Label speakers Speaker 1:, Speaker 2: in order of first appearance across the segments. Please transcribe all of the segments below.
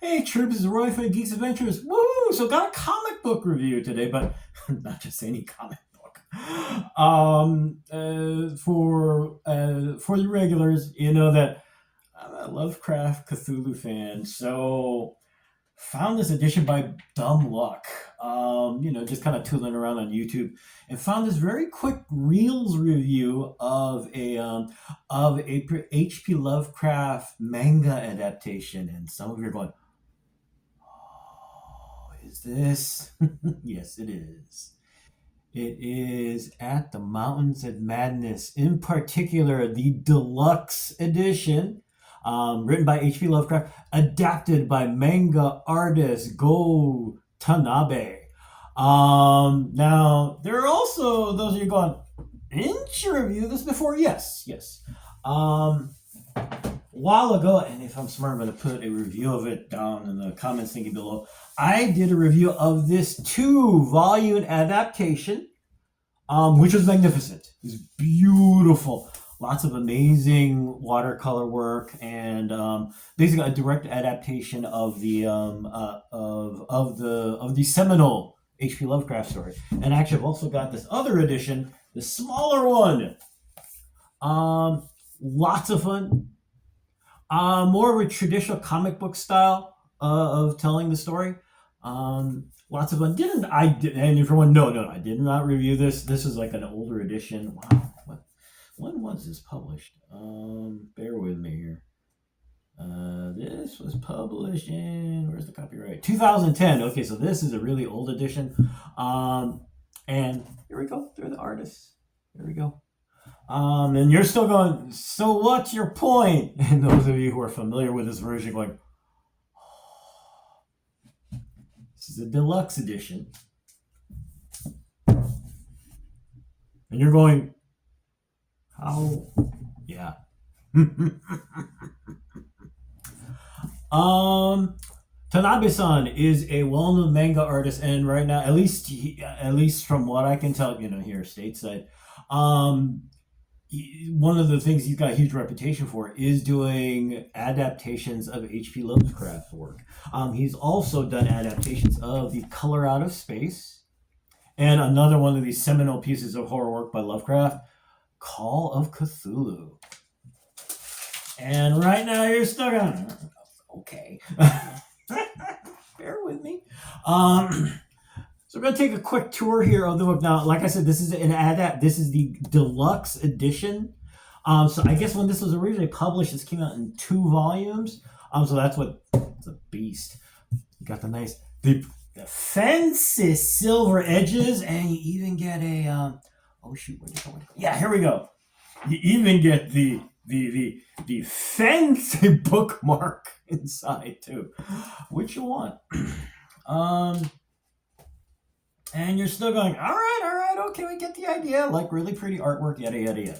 Speaker 1: Hey, troops, it's Roy from Geeks Adventures. Woo! So got a comic book review today, but not just any comic book. For the regulars, you know that I'm a Lovecraft Cthulhu fan, so found this edition by Dumb Luck. Just kind of tooling around on YouTube, and found this very quick Reels review of a H.P. Lovecraft manga adaptation, and some of you are going, is this? Yes, it is. It is At the Mountains of Madness, in particular, the deluxe edition, written by H.P. Lovecraft, adapted by manga artist Go Tanabe. Now, there are also those of you going, didn't you review this before? Yes, yes. While ago, and if I'm smart, I'm going to put a review of it down in the comments thingy below. I did a review of this 2-volume adaptation, which was magnificent. It was beautiful. Lots of amazing watercolor work, and basically a direct adaptation of the seminal H.P. Lovecraft story. And actually, I've also got this other edition, the smaller one. Lots of fun. More of a traditional comic book style of telling the story. Lots of fun. And if everyone, no, I did not review this. This is like an older edition. Wow. When was this published? Bear with me here. This was published in, where's the copyright? 2010. Okay, so this is a really old edition. And here we go. They're the artists. There we go. And you're still going, so what's your point? And those of you who are familiar with this version going, oh, this is a deluxe edition. And you're going, how? Yeah. Tanabe-san is a well-known manga artist, and right now, at least from what I can tell, here stateside, one of the things he's got a huge reputation for is doing adaptations of H.P. Lovecraft's work. He's also done adaptations of The Color Out of Space, and another one of these seminal pieces of horror work by Lovecraft, Call of Cthulhu. And right now you're stuck on, okay. Bear with me. So we're going to take a quick tour here of the book. Now, like I said, this is this is the deluxe edition. So I guess when this was originally published, this came out in 2 volumes. So that's what, it's a beast. You got the fancy silver edges, and you even get a, oh shoot, where'd it go? Yeah, here we go. You even get the fancy bookmark inside too, which you want. And you're still going, all right, okay, we get the idea. Like really pretty artwork, yada yada yada.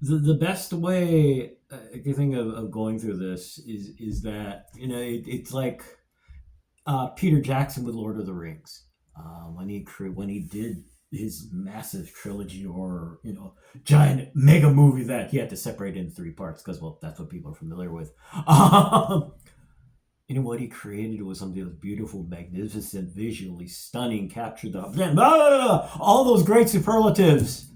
Speaker 1: The best way I can think of going through this is that it's like Peter Jackson with Lord of the Rings, when he did his massive trilogy or giant mega movie that he had to separate into 3 parts because, well, that's what people are familiar with. What he created was something that was beautiful, magnificent, visually stunning, captured all those great superlatives.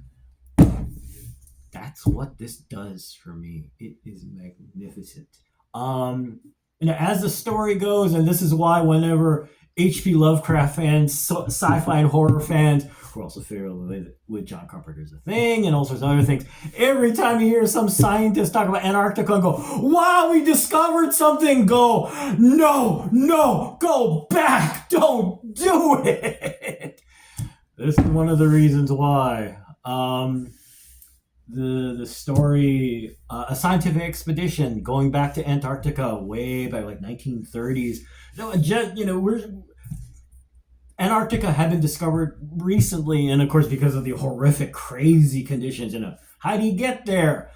Speaker 1: That's what this does for me. It is magnificent. As the story goes, and this is why whenever H.P. Lovecraft fans, sci-fi and horror fans, who are also familiar with John Carpenter's The Thing and all sorts of other things, every time you hear some scientist talk about Antarctica and go, wow, we discovered something, go, no, go back, don't do it. This is one of the reasons why. The story, a scientific expedition going back to Antarctica way back like 1930s. Antarctica had been discovered recently, and of course because of the horrific, crazy conditions. How do you get there?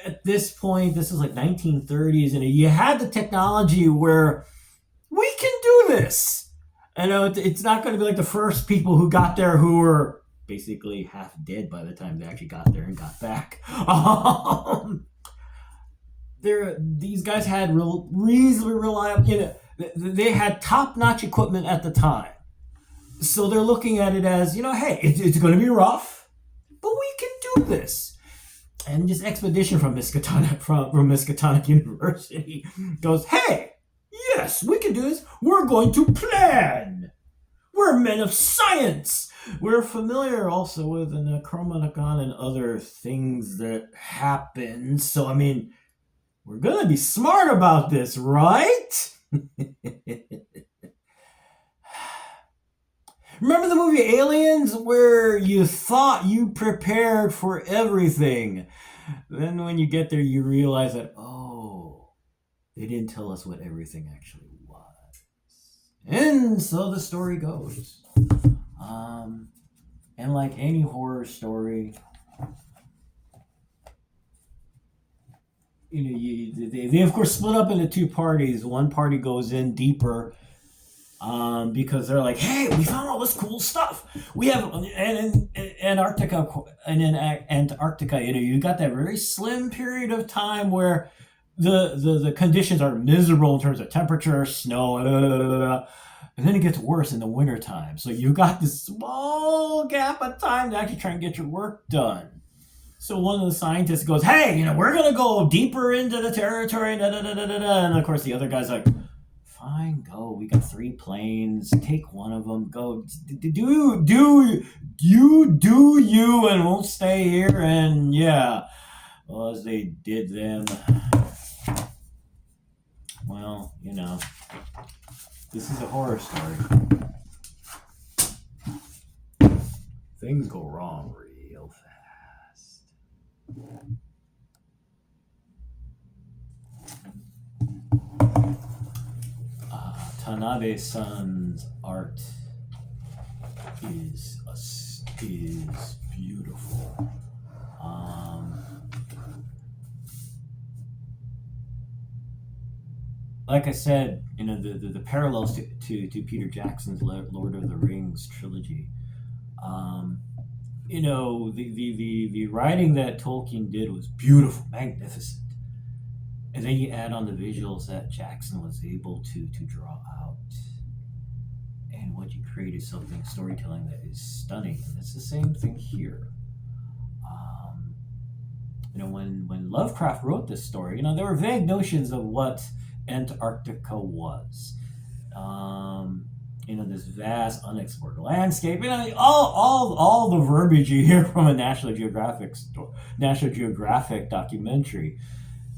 Speaker 1: At this point, this is like 1930s, and you had the technology where we can do this. It's not going to be like the first people who got there who were basically half dead by the time they actually got there and got back. these guys had reasonably reliable, they had top-notch equipment at the time. So they're looking at it as, hey, it's going to be rough, but we can do this. And this expedition from Miskatonic University goes, hey, yes, we can do this. We're going to plan. We're men of science. We're familiar also with the Necronomicon and other things that happen. So, I mean, we're going to be smart about this, right? Remember the movie Aliens, where you thought you prepared for everything? Then when you get there, you realize that, they didn't tell us what everything actually was. And so the story goes. And like any horror story, they of course split up into two parties. One party goes in deeper, because they're like, hey, we found all this cool stuff. We have, and in Antarctica, you got that very slim period of time where the conditions are miserable in terms of temperature, snow, and then it gets worse in the wintertime. So you got this small gap of time to actually try and get your work done. So one of the scientists goes, hey, we're going to go deeper into the territory, and of course the other guy's like, fine, go. We got 3 planes. Take one of them. Go. Do you, and we'll stay here. And yeah, well, as they did them, well, this is a horror story. Things go wrong real fast. Tanabe-san's art is beautiful. Like I said, the parallels to Peter Jackson's Lord of the Rings trilogy. The writing that Tolkien did was beautiful, magnificent. And then you add on the visuals that Jackson was able to draw out. And what you create is storytelling that is stunning. And it's the same thing here. When Lovecraft wrote this story, there were vague notions of what Antarctica was. This vast unexplored landscape. All the verbiage you hear from a National Geographic documentary.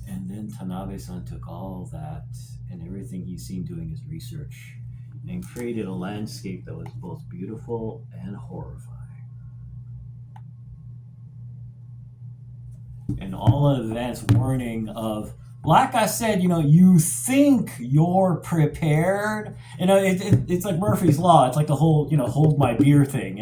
Speaker 1: And then Tanabe-san took all that and everything he's seen doing his research and created a landscape that was both beautiful and horrifying. And all in advance warning of, like I said, you think you're prepared. It's like Murphy's Law. It's like the whole, hold my beer thing,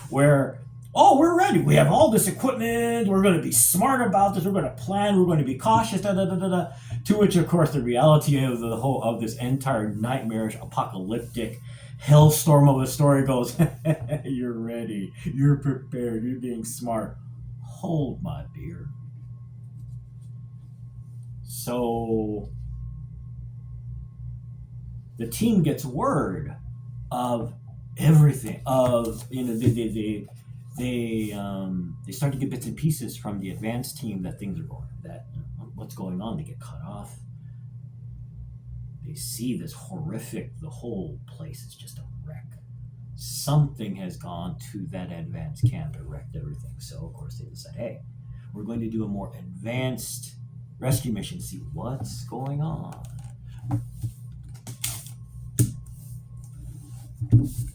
Speaker 1: where, we're ready. We have all this equipment. We're going to be smart about this. We're going to plan. We're going to be cautious. To which, of course, the reality of this entire nightmarish, apocalyptic hellstorm of a story goes, you're ready. You're prepared. You're being smart. Hold my beer. So the team gets word of everything. They start to get bits and pieces from the advanced team that things are going, that what's going on. They get cut off. They see this horrific. The whole place is just a wreck. Something has gone to that advanced camp and wrecked everything. So of course they decide, hey, we're going to do a more advanced rescue mission, see what's going on.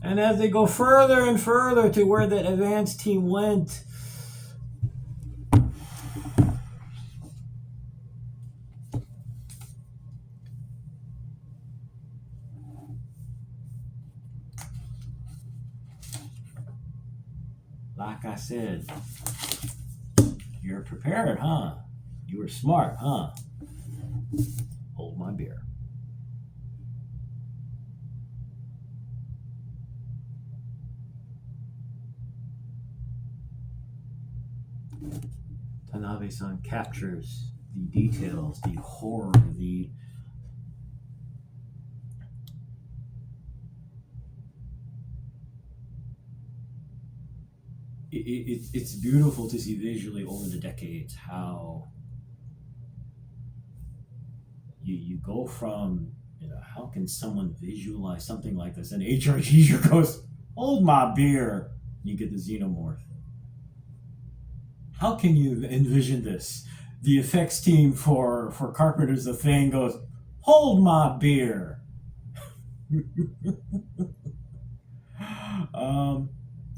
Speaker 1: And as they go further and further to where that advanced team went, like I said, you're prepared, huh? You were smart, huh? Hold my beer. Tanabe-san captures the details, the horror, the it's beautiful to see visually over the decades how you go from, how can someone visualize something like this? And H.R. Giger goes, hold my beer. You get the xenomorph. How can you envision this? The effects team for Carpenter's The Thing goes, hold my beer.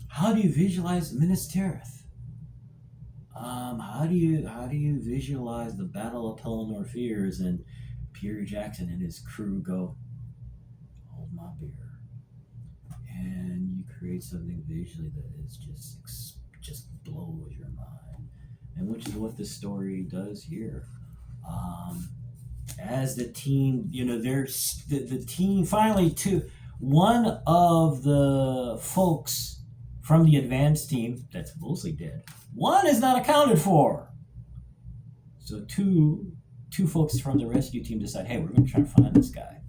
Speaker 1: How do you visualize Minas Tirith? How do you visualize the Battle of Pelennor Firs and Peter Jackson and his crew go, hold my beer, and you create something visually that is just blows your mind, and which is what this story does here. As the team, there's the team finally to one of the folks from the advanced team that's mostly dead. One is not accounted for. So two folks from the rescue team decide, hey, we're going to try to find this guy.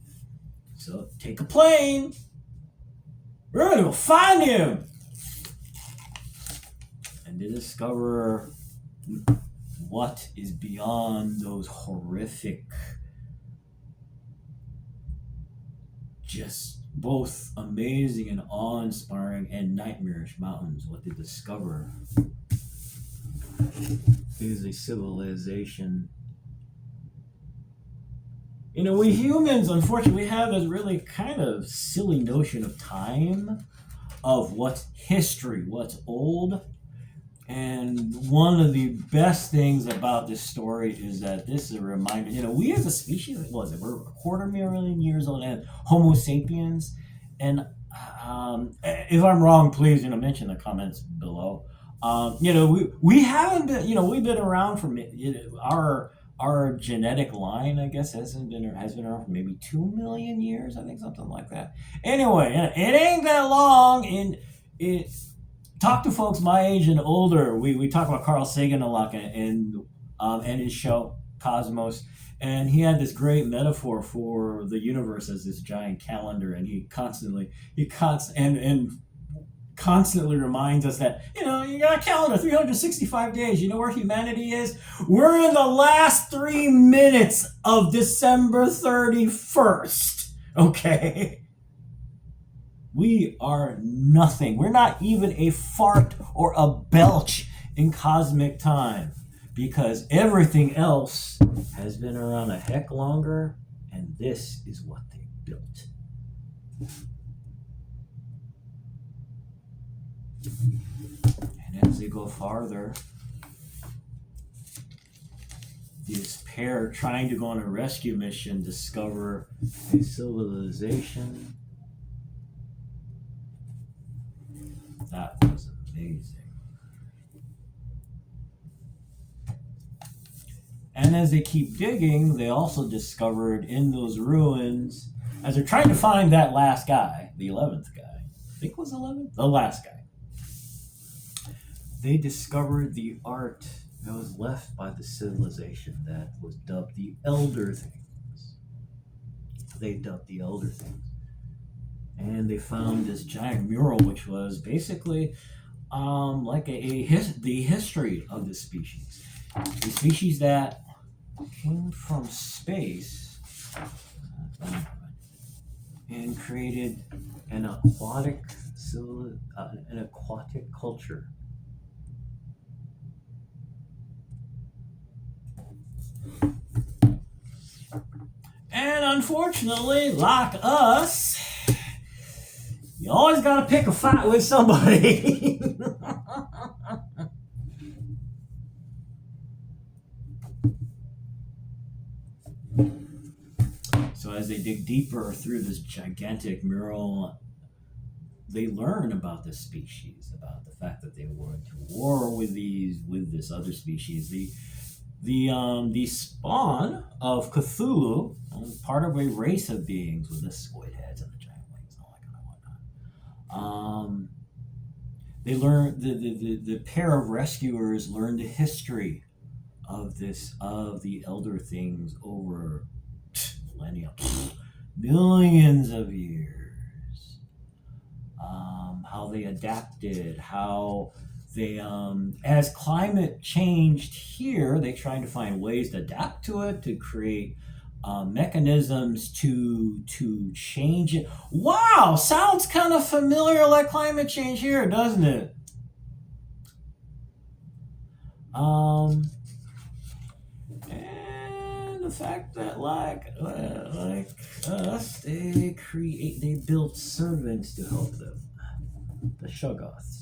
Speaker 1: So take a plane. We're going to go find him. And they discover what is beyond those horrific, just both amazing and awe-inspiring and nightmarish mountains. What they discover is a civilization. We humans, unfortunately, we have this really kind of silly notion of time, of what's history, what's old. And one of the best things about this story is that this is a reminder, we as a species, we're a 250,000 years old, and Homo sapiens. And if I'm wrong, please, mention in the comments below. We haven't been, we've been around for, our genetic line, I guess, has been around for maybe 2 million years, I think, something like that. Anyway, it ain't that long. Talk to folks my age and older. We talk about Carl Sagan a lot and his show Cosmos, and he had this great metaphor for the universe as this giant calendar, and he constantly reminds us that you got a calendar, 365 days. You know where humanity is? We're in the last 3 minutes of December 31st. Okay. We are nothing. We're not even a fart or a belch in cosmic time, because everything else has been around a heck longer, and this is what they built. And as they go farther, this pair trying to go on a rescue mission discover a civilization that was amazing. And as they keep digging, they also discovered in those ruins, as they're trying to find that last guy, the 11th guy, I think it was 11th? The last guy. They discovered the art that was left by the civilization that was dubbed the Elder Things. They dubbed the Elder Things. And they found this giant mural, which was basically like the history of the species. The species that came from space and created an aquatic culture. And unfortunately, like us, you always got to pick a fight with somebody. So as they dig deeper through this gigantic mural, they learn about this species, about the fact that they went to war with this other species. The spawn of Cthulhu, part of a race of beings with the squid heads and the giant wings and all that kind of whatnot. They learn the pair of rescuers learned the history of the elder things over millennia, millions of years. How they adapted, how they, as climate changed here, they trying to find ways to adapt to it, to create mechanisms to change it. Wow, sounds kind of familiar, like climate change here, doesn't it? And the fact that like us, they built servants to help them, the Shoggoths.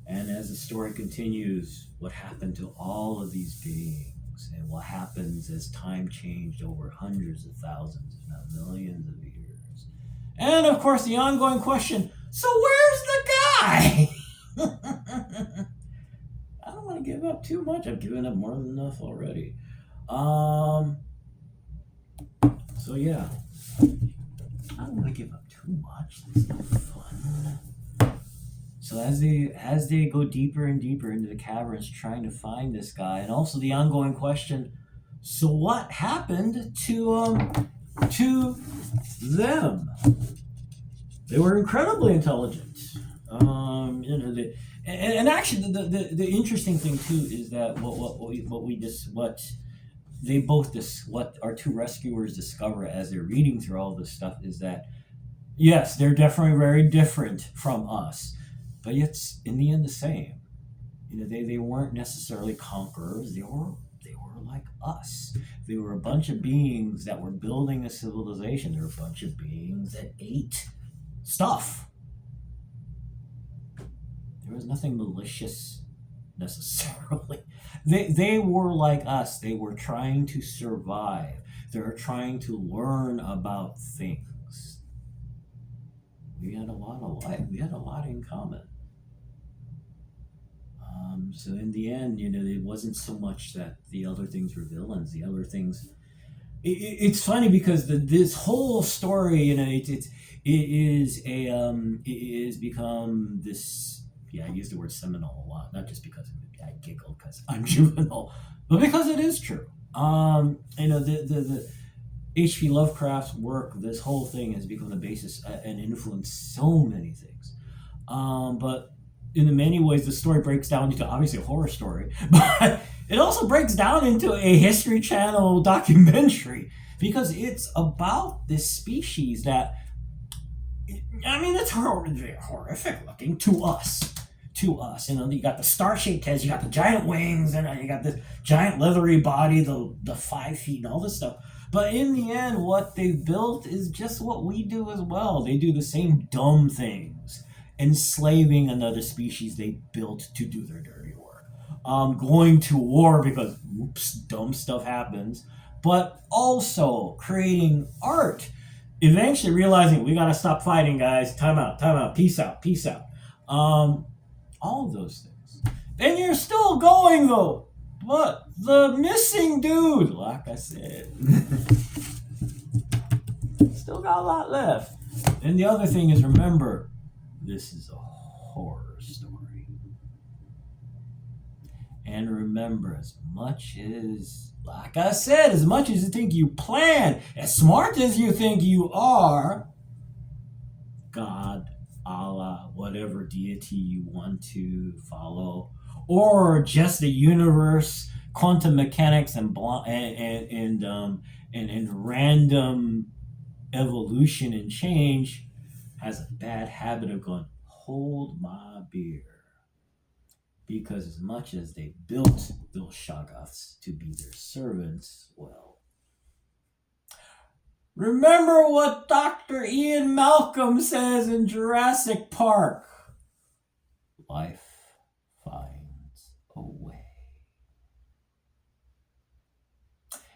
Speaker 1: And as the story continues, what happened to all of these beings, and what happens as time changed over hundreds of thousands, if not millions of years. And of course, the ongoing question, so where's the guy? I don't want to give up too much. I've given up more than enough already. So yeah, I don't want to give up too much. It's no fun. So as they go deeper and deeper into the caverns trying to find this guy, and also the ongoing question, so what happened to them? They were incredibly intelligent. And actually the interesting thing too is that what our two rescuers discover as they're reading through all this stuff is that yes, they're definitely very different from us, but yet in the end the same. They weren't necessarily conquerors. They were like us. They were a bunch of beings that were building a civilization. They were a bunch of beings that ate stuff. There was nothing malicious necessarily. They were like us. They were trying to survive. They were trying to learn about things. We had a lot of life. We had a lot in common. So in the end, it wasn't so much that the other things were villains. The other things. It's funny because this whole story, it is become this. Yeah, I use the word seminal a lot, not just because I giggle because I'm juvenile, but because it is true. The H.P. Lovecraft's work, this whole thing has become the basis and influenced so many things. But in many ways, the story breaks down into obviously a horror story, but it also breaks down into a History Channel documentary because it's about this species that, it's horrific looking to us. You got the star-shaped heads, you got the giant wings, and you got this giant leathery body, the 5 feet, and all this stuff. But in the end, what they've built is just what we do as well. They do the same dumb things, enslaving another species they built to do their dirty work. Going to war because, oops, dumb stuff happens. But also creating art. Eventually realizing we got to stop fighting, guys. Time out, peace out. All of those things. And you're still going, though. But the missing dude, like I said, still got a lot left. And the other thing is, remember, this is a horror story. And remember, as much as you think you plan, as smart as you think you are, God, Allah, whatever deity you want to follow, or just the universe, quantum mechanics, and random evolution and change, has a bad habit of going, hold my beer. Because as much as they built those Shoggoths to be their servants, well, remember what Dr. Ian Malcolm says in Jurassic Park. Life finds a way.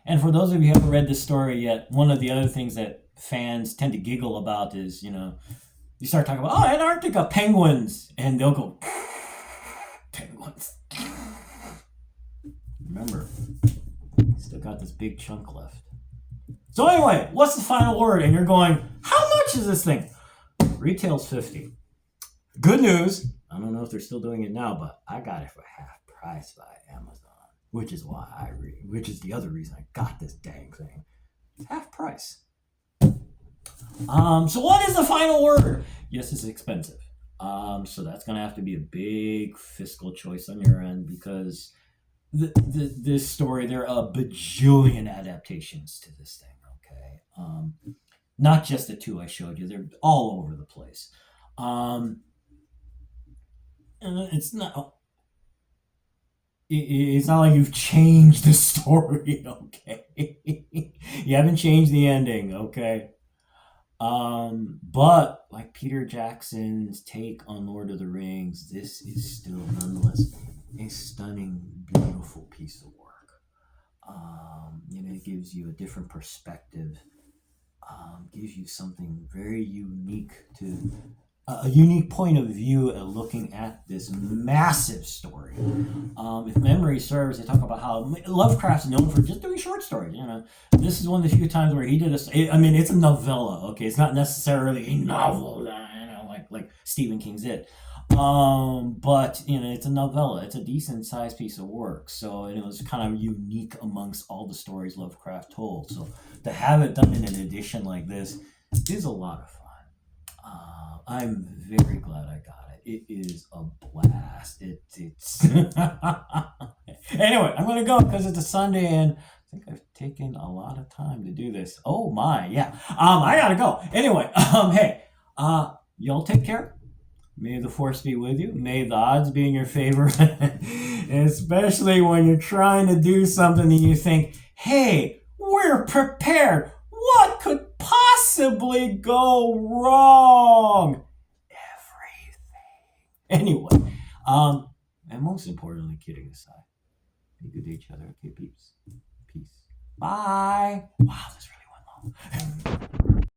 Speaker 1: And for those of you who haven't read this story yet, one of the other things that fans tend to giggle about is, you start talking about, Antarctica, penguins, and they'll go, penguins. Remember, still got this big chunk left. So anyway, what's the final word? And you're going, how much is this thing? retail's $50. Good news. I don't know if they're still doing it now, but I got it for half price by Amazon, which is why which is the other reason I got this dang thing. Half price. So what is the final word? Yes, it's expensive. So that's gonna have to be a big fiscal choice on your end because this story, there are a bajillion adaptations to this thing. Okay, not just the two I showed you; they're all over the place. It's not. It's not like you've changed the story. Okay, you haven't changed the ending. Okay. But like Peter Jackson's take on Lord of the Rings, this is still nonetheless a stunning, beautiful piece of work. It gives you a different perspective, gives you something very unique to a unique point of view at looking at this massive story. If memory serves, they talk about how Lovecraft's known for just doing short stories. This is one of the few times where he did it's a novella. Okay, it's not necessarily a novel, like Stephen King's It. But it's a novella. It's a decent sized piece of work. So it was kind of unique amongst all the stories Lovecraft told. So to have it done in an edition like this is a lot of fun. I'm very glad I got it. It is a blast. It's anyway. I'm gonna go because it's a Sunday and I think I've taken a lot of time to do this. Oh my, yeah. I gotta go. Anyway, hey, y'all take care. May the force be with you. May the odds be in your favor, especially when you're trying to do something that you think, hey, we're prepared. What could possibly go wrong? Everything. Anyway, and most importantly, kidding aside, be good to each other. Okay, peace. Bye. Wow, this really went long.